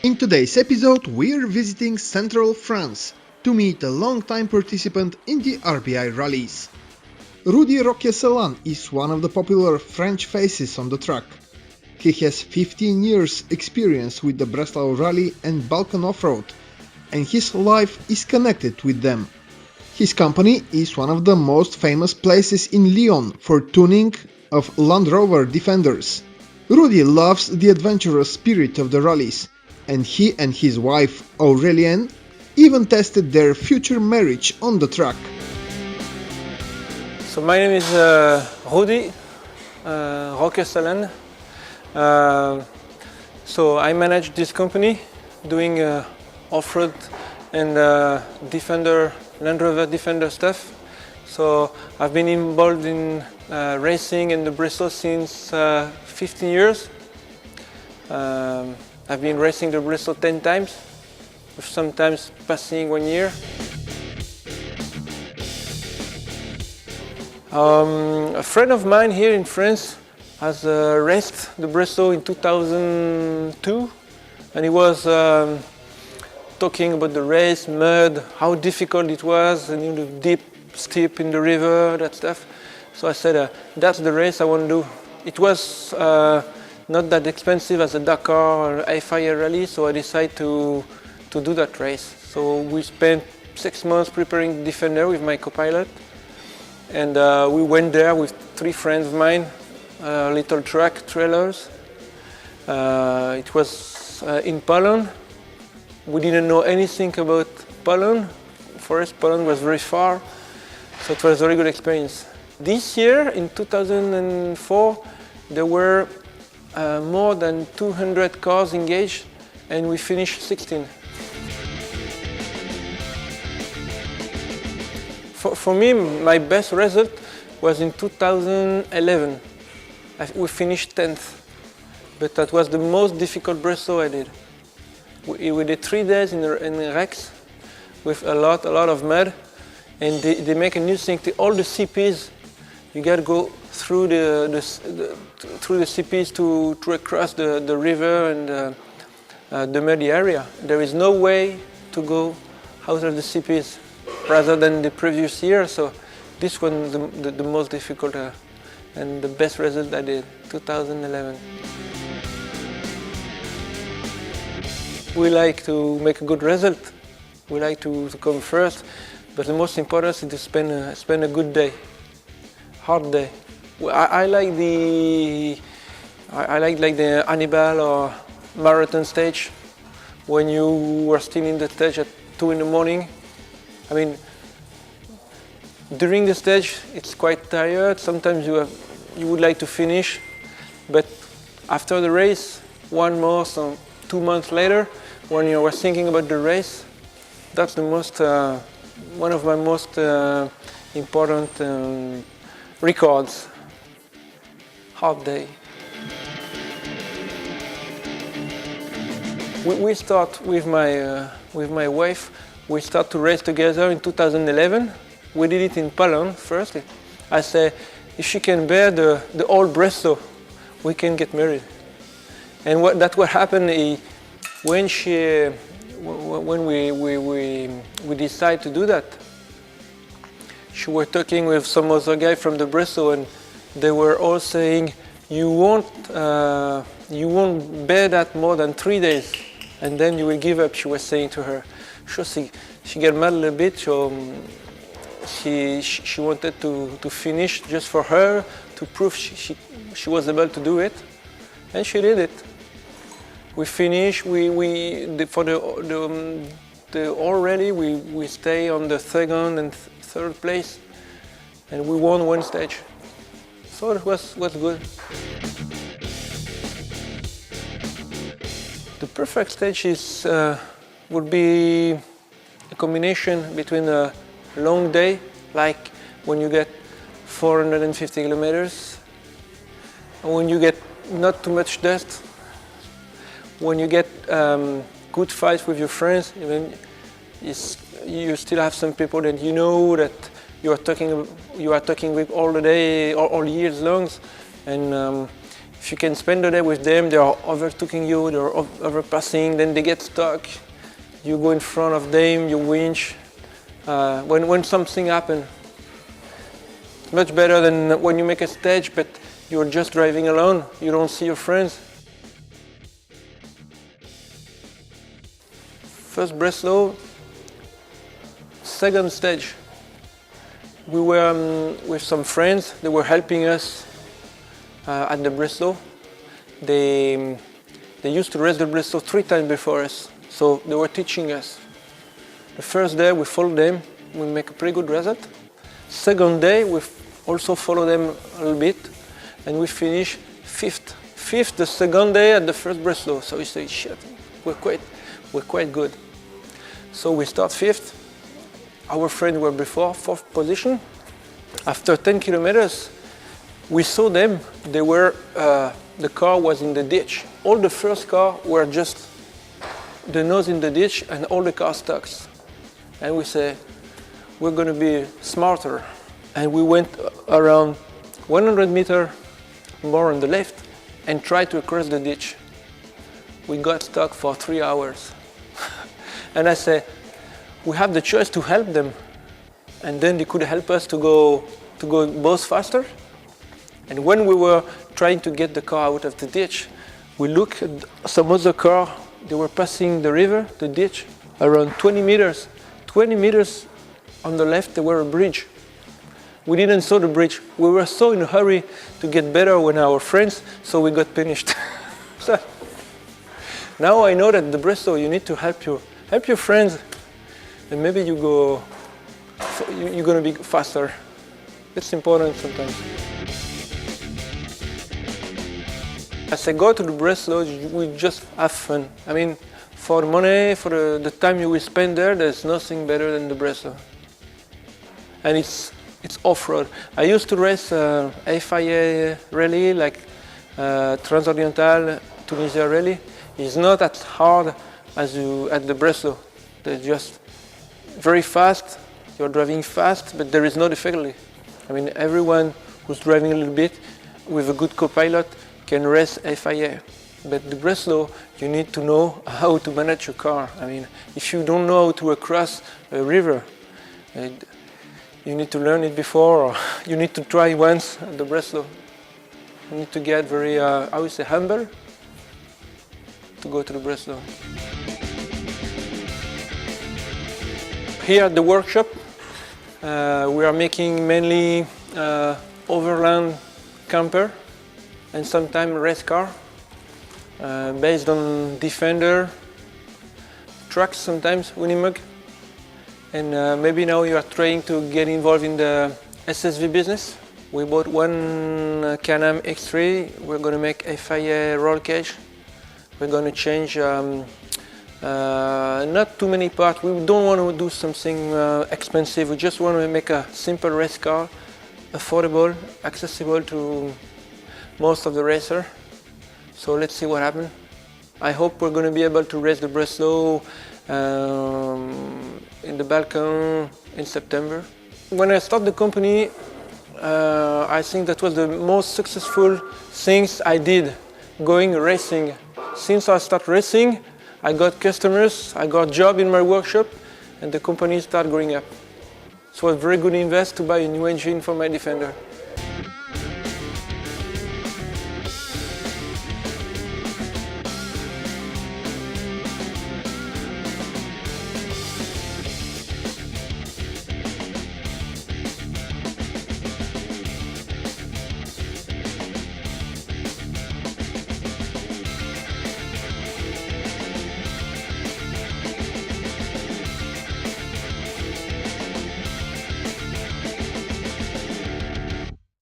In today's episode, we're visiting central France to meet a long-time participant in the RBI rallies. Rudy Roquesalane is one of the popular French faces on the track. He has 15 years experience with the Breslau Rally and Balkan Offroad, and his life is connected with them. His company is one of the most famous places in Lyon for tuning of Land Rover Defenders. Rudi loves the adventurous spirit of the rallies, and he and his wife Aurelia even tested their future marriage on the track. So my name is Rudi Roquesalane. So I manage this company doing off-road and Defender, Land Rover Defender stuff. So I've been involved in racing in the Breslau since 15 years. I've been racing the Breslau 10 times, with sometimes passing 1 year. A friend of mine here in France has raced the Breslau in 2002, and he was talking about the race, mud, how difficult it was, and the deep, steep in the river, that stuff. So I said, that's the race I want to do. It was not that expensive as a Dakar or FIA rally, so I decided to do that race. So we spent 6 months preparing Defender with my co-pilot, and we went there with 3 friends of mine, little track trailers. It was in Poland. We didn't know anything about Poland. For us, Poland was very far, so it was a very good experience. This year, in 2004, there were more than 200 cars engaged, and we finished 16. For me, my best result was in 2011. We finished 10th, but that was the most difficult Breslau I did. We did 3 days in Rex with a lot of mud, and they make a new thing. All the CPs, you got to go through through the CPs to across the river and the muddy area. There is no way to go out of the CPs rather than the previous year. So this was the most difficult and the best result I did, 2011. We like to make a good result. We like to come first, but the most important is to spend a good day, hard day. I like the Hannibal or marathon stage, when you were still in the stage at 2 in the morning. I mean, during the stage it's quite tired. Sometimes you would like to finish, but after the race, 1 month or 2 months later, when you were thinking about the race, that's the one of my most important records. Hard day. We start with my wife. We start to race together in 2011. We did it in Poland first. I said, if she can bear the old Breslau, we can get married. And what happened when we decided to do that. She was talking with some other guy from the Breslau, and they were all saying, you won't bear that more than 3 days, and then you will give up, she was saying to her. She got mad a little bit, so she wanted to finish just for her, to prove she was able to do it, and she did it. We finished, for the whole rally, we stay on the 2nd and 3rd place, and we won 1 stage. So it was good. The perfect stage would be a combination between a long day, like when you get 450 kilometers, and when you get not too much dust, when you get good fights with your friends, even you still have some people that you know that you are talking with all the day, all years long, and If you can spend the day with them, they are overtaking you, they are overpassing, then they get stuck. You go in front of them, you winch. When something happens, it's much better than when you make a stage, but you're just driving alone, you don't see your friends. First Breslau, second stage. We were with some friends, they were helping us at the Breslau. They used to race the Breslau 3 times before us, so they were teaching us. The first day we followed them, we make a pretty good result. Second day we also follow them a little bit, and we finish fifth. Fifth the second day at the first Breslau, so we say, shit, we're quite good. So we start fifth. Our friends were before, fourth position. After 10 kilometers, we saw them. They were, the car was in the ditch. All the first car were just the nose in the ditch, and all the cars stuck. And we say, we're going to be smarter. And we went around 100 meters more on the left and tried to cross the ditch. We got stuck for 3 hours. And I say, we have the choice to help them, and then they could help us to go both faster. And when we were trying to get the car out of the ditch, we looked at some other car. They were passing the river, the ditch, around 20 meters. 20 meters on the left, there were a bridge. We didn't saw the bridge. We were so in a hurry to get better with our friends, so we got finished. So now I know that the Breslau, you need to help your friends, and maybe you're going to be faster. It's important sometimes. As I go to the Breslau, we just have fun. I mean, for the money, for the time you will spend there, there's nothing better than the Breslau. And it's off-road. I used to race FIA rally, like Transoriental, Tunisia rally. It's not as hard as at the Breslau. They're just very fast. You're driving fast, but there is no difficulty. I mean, everyone who's driving a little bit with a good co-pilot can race FIA. But the Breslau, you need to know how to manage your car. I mean, if you don't know how to cross a river, you need to learn it before, or you need to try once at the Breslau. You need to get very, I would say, humble to go to the Breslau. Here at the workshop, we are making mainly overland camper and sometimes race car, based on Defender, trucks sometimes, Unimog. And maybe now you are trying to get involved in the SSV business. We bought one Can-Am X3. We're going to make FIA roll cage. We're going to change not too many parts. We don't want to do something expensive. We just want to make a simple race car, affordable, accessible to most of the racers. So let's see what happens. I hope we're going to be able to race the Breslau in the Balkan in September. When I started the company, I think that was the most successful things I did, going racing. Since I started racing, I got customers, I got a job in my workshop, and the company started growing up. So it was a very good invest to buy a new engine for my Defender.